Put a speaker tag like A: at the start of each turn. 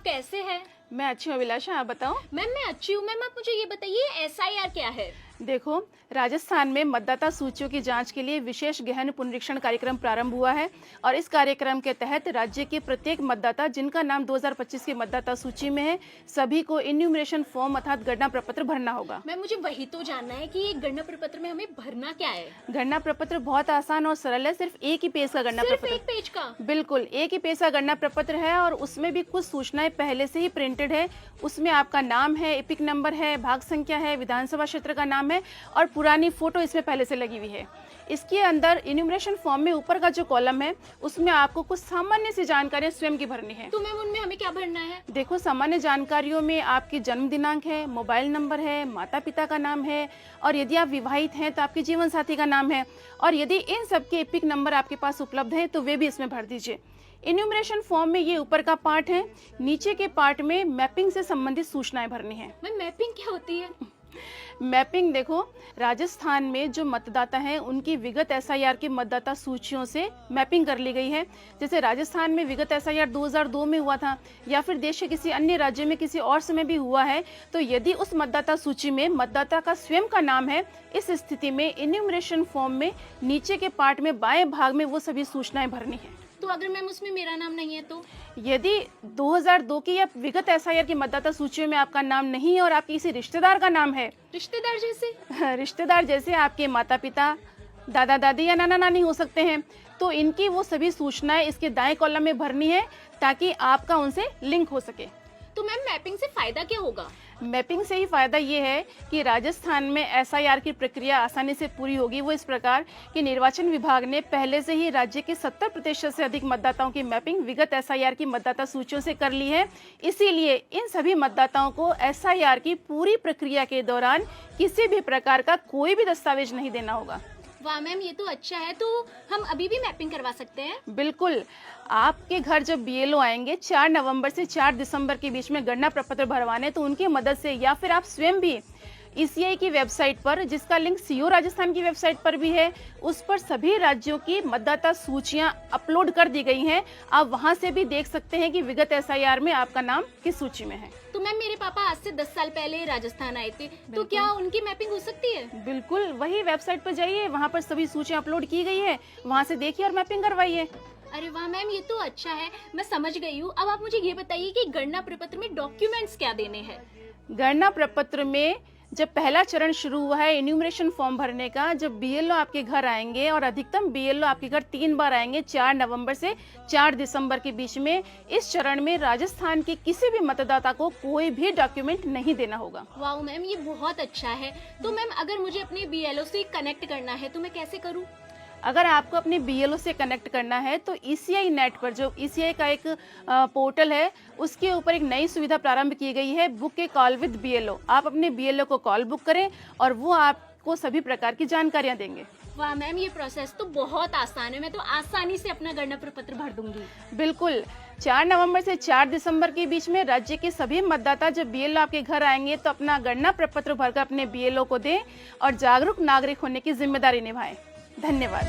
A: आप कैसे हैं?
B: मैं अच्छी हूँ अभिलाषा, आप बताओ।
A: मैम मैं अच्छी हूँ। मैम आप मुझे ये बताइए SIR क्या है?
B: देखो, राजस्थान में मतदाता सूचियों की जांच के लिए विशेष गहन पुनरीक्षण कार्यक्रम प्रारंभ हुआ है और इस कार्यक्रम के तहत राज्य के प्रत्येक मतदाता जिनका नाम 2025 की मतदाता सूची में है, सभी को इन्यूमरेशन फॉर्म अर्थात गणना प्रपत्र भरना होगा।
A: मैम मुझे वही तो जानना है कि ये गणना प्रपत्र में हमें भरना क्या है?
B: गणना प्रपत्र बहुत आसान और सरल है, सिर्फ एक ही पेज का गणना
A: सिर्फ
B: प्रपत्र।
A: एक पेज का?
B: बिल्कुल, एक ही पेज का गणना प्रपत्र है और उसमें भी कुछ सूचनाएं पहले से ही प्रिंटेड है। उसमें आपका नाम है, एपिक नंबर है, भाग संख्या है, विधानसभा क्षेत्र का नाम है और पुरानी फोटो इसमें पहले से लगी हुई है। इसके अंदर इन्यूमरेशन फॉर्म में ऊपर का जो कॉलम है उसमें आपको कुछ सामान्य सी जानकारियां स्वयं की भरनी है।
A: तो मैम उनमें हमें क्या भरना है?
B: देखो, सामान्य जानकारियों में आपकी जन्म दिनांक है, मोबाइल नंबर है, माता पिता का नाम है और यदि आप विवाहित हैं तो आपके जीवन साथी का नाम है और यदि इन सब के एपिक नंबर आपके पास उपलब्ध है तो वे भी इसमें भर दीजिए। इन्यूमरेशन फॉर्म में ये ऊपर का पार्ट है, नीचे के पार्ट में मैपिंग से संबंधित सूचनाएं भरनी है।
A: मैम मैपिंग क्या होती है?
B: मैपिंग देखो, राजस्थान में जो मतदाता हैं उनकी विगत SIR की मतदाता सूचियों से मैपिंग कर ली गई है। जैसे राजस्थान में विगत SIR 2002 में हुआ था या फिर देश के किसी अन्य राज्य में किसी और समय भी हुआ है, तो यदि उस मतदाता सूची में मतदाता का स्वयं का नाम है, इस स्थिति में इन्यूमरेशन फॉर्म में नीचे के पार्ट में बाएं भाग में वो सभी सूचनाएं भरनी है।
A: तो अगर मैम उसमें मेरा नाम नहीं है तो?
B: यदि 2002 की या विगत SIR की मतदाता सूचियों में आपका नाम नहीं है और आपके किसी रिश्तेदार का नाम है,
A: रिश्तेदार जैसे?
B: रिश्तेदार जैसे आपके माता पिता, दादा दादी या नाना नानी हो सकते हैं, तो इनकी वो सभी सूचनाएं इसके दाएं कॉलम में भरनी है ताकि आपका उनसे लिंक हो सके।
A: तो मैम मैपिंग से फायदा क्या होगा?
B: मैपिंग से ही फायदा ये है कि राजस्थान में SIR की प्रक्रिया आसानी से पूरी होगी। वो इस प्रकार कि निर्वाचन विभाग ने पहले से ही राज्य के 70% से अधिक मतदाताओं की मैपिंग विगत SIR की मतदाता सूचियों से कर ली है। इसीलिए इन सभी मतदाताओं को SIR की पूरी प्रक्रिया के दौरान किसी भी प्रकार का कोई भी दस्तावेज नहीं देना होगा।
A: वाह मैम, ये तो अच्छा है। तो हम अभी भी मैपिंग करवा सकते हैं?
B: बिल्कुल, आपके घर जब BLO आएंगे 4 नवंबर से 4 दिसंबर के बीच में गणना प्रपत्र भरवाने, तो उनकी मदद से या फिर आप स्वयं भी ECI की वेबसाइट पर, जिसका लिंक CO राजस्थान की वेबसाइट पर भी है, उस पर सभी राज्यों की मतदाता सूचियां अपलोड कर दी गई हैं। आप वहां से भी देख सकते हैं कि विगत SIR में आपका नाम किस सूची में है।
A: तो मैम मेरे पापा आज से 10 साल पहले राजस्थान आए थे, तो क्या उनकी मैपिंग हो सकती है?
B: बिल्कुल, वही वेबसाइट पर जाइए, वहाँ पर सभी सूचियां अपलोड की गई है, वहाँ से देखिए और मैपिंग करवाइए।
A: अरे वाह मैम, ये तो अच्छा है, मैं समझ गई हूँ। अब आप मुझे ये बताइए कि गणना प्रपत्र में डॉक्यूमेंट्स क्या देने हैं?
B: गणना प्रपत्र में जब पहला चरण शुरू हुआ है इन्यूमरेशन फॉर्म भरने का, जब BLO आपके घर आएंगे और अधिकतम BLO आपके घर 3 बार आएंगे 4 नवंबर से 4 दिसंबर के बीच में, इस चरण में राजस्थान के किसी भी मतदाता को कोई भी डॉक्यूमेंट नहीं देना होगा।
A: वाह मैम, ये बहुत अच्छा है। तो मैम अगर मुझे अपने BLO से कनेक्ट करना है तो मैं कैसे करूँ?
B: अगर आपको अपने BLO से कनेक्ट करना है तो ECI नेट पर, जो ECI का एक पोर्टल है, उसके ऊपर एक नई सुविधा प्रारंभ की गई है, book A call with BLO। आप अपने BLO को कॉल बुक करें और वो आपको सभी प्रकार की जानकारियां देंगे।
A: वाह मैम, ये प्रोसेस तो बहुत आसान है, मैं तो आसानी से अपना गणना प्रपत्र भर दूंगी।
B: बिल्कुल, 4 नवंबर से 4 दिसंबर के बीच में राज्य के सभी मतदाता जब BLO आपके घर आएंगे तो अपना गणना प्रपत्र भरकर अपने BLO को दें और जागरूक नागरिक होने की जिम्मेदारी निभाएं। धन्यवाद।